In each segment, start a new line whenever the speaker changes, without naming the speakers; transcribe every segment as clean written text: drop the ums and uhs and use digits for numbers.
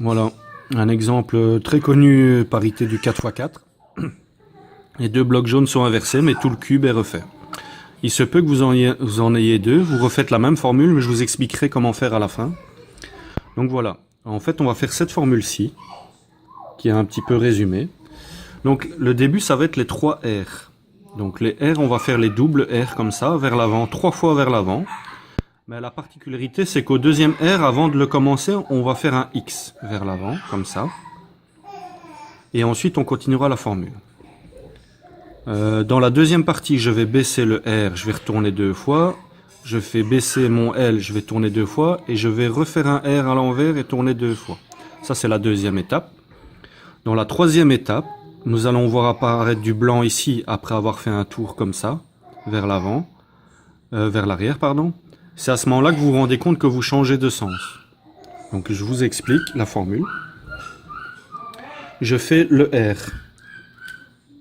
Voilà, un exemple très connu, parité du 4x4. Les deux blocs jaunes sont inversés, mais tout le cube est refait. Il se peut que vous en ayez deux, vous refaites la même formule, mais je vous expliquerai comment faire à la fin. Donc voilà, en fait on va faire cette formule-ci, qui est un petit peu résumée. Donc le début ça va être les 3 R. Donc les R, on va faire les doubles R comme ça, vers l'avant, 3 fois vers l'avant. Mais la particularité c'est qu'au deuxième R, avant de le commencer, on va faire un X vers l'avant, comme ça. Et ensuite on continuera la formule. Dans la deuxième partie, je vais baisser le R, je vais retourner 2 fois. Je fais baisser mon L, je vais tourner 2 fois. Et je vais refaire un R à l'envers et tourner 2 fois. Ça, c'est la deuxième étape. Dans la troisième étape, nous allons voir apparaître du blanc ici, après avoir fait un tour comme ça, vers l'avant, vers l'arrière, pardon. C'est à ce moment-là que vous vous rendez compte que vous changez de sens. Donc, je vous explique la formule. Je fais le R.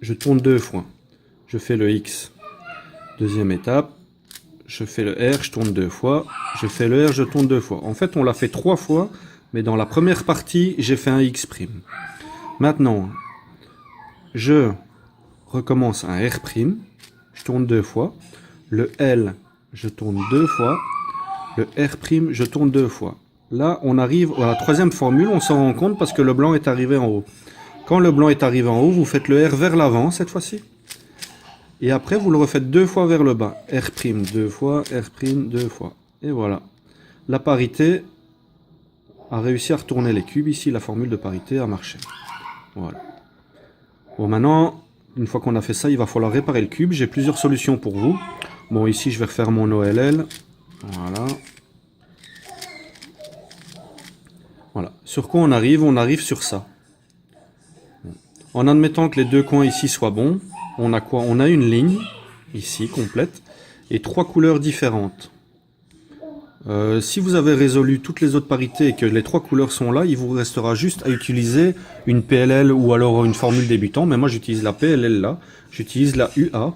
Je tourne 2 fois. Je fais le X. Deuxième étape. Je fais le R, je tourne 2 fois. Je fais le R, je tourne 2 fois. En fait, on l'a fait 3 fois, mais dans la première partie, j'ai fait un X'. Maintenant, je recommence un R'. Je tourne 2 fois. Le L, je tourne 2 fois. Le R', je tourne 2 fois. Là, on arrive à la troisième formule, on s'en rend compte parce que le blanc est arrivé en haut. Quand le blanc est arrivé en haut, vous faites le R vers l'avant cette fois-ci. Et après, vous le refaites 2 fois vers le bas. R', 2 fois, R', 2 fois. Et voilà. La parité a réussi à retourner les cubes. Ici, la formule de parité a marché. Voilà. Bon, maintenant, une fois qu'on a fait ça, il va falloir réparer le cube. J'ai plusieurs solutions pour vous. Bon, ici, je vais refaire mon OLL. Voilà. Voilà. Sur quoi on arrive? On arrive sur ça. En admettant que les deux coins ici soient bons, on a quoi? On a une ligne, ici, complète, et 3 couleurs différentes. Si vous avez résolu toutes les autres parités et que les 3 couleurs sont là, il vous restera juste à utiliser une PLL ou alors une formule débutant. Mais moi, j'utilise la PLL là. J'utilise la UA,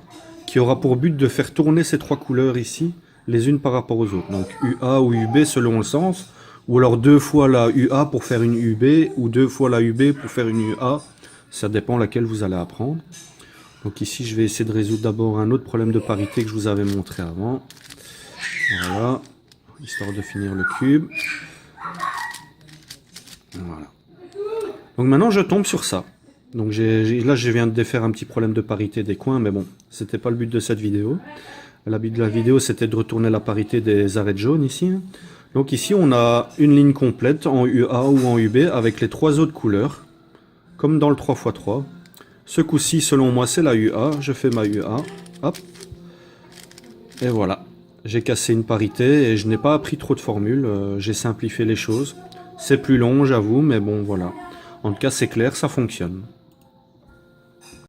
qui aura pour but de faire tourner ces 3 couleurs ici, les unes par rapport aux autres. Donc UA ou UB selon le sens, ou alors 2 fois la UA pour faire une UB, ou 2 fois la UB pour faire une UA. Ça dépend laquelle vous allez apprendre. Donc ici, je vais essayer de résoudre d'abord un autre problème de parité que je vous avais montré avant. Voilà. Histoire de finir le cube. Voilà. Donc maintenant, je tombe sur ça. Donc là, je viens de défaire un petit problème de parité des coins, mais bon, c'était pas le but de cette vidéo. Le but de la vidéo, c'était de retourner la parité des arêtes jaunes ici. Donc ici, on a une ligne complète en UA ou en UB avec les 3 autres couleurs. Comme dans le 3x3. Ce coup-ci, selon moi, c'est la UA. Je fais ma UA. Hop. Et voilà. J'ai cassé une parité et je n'ai pas appris trop de formules. J'ai simplifié les choses. C'est plus long, j'avoue, mais bon, voilà. En tout cas, c'est clair, ça fonctionne.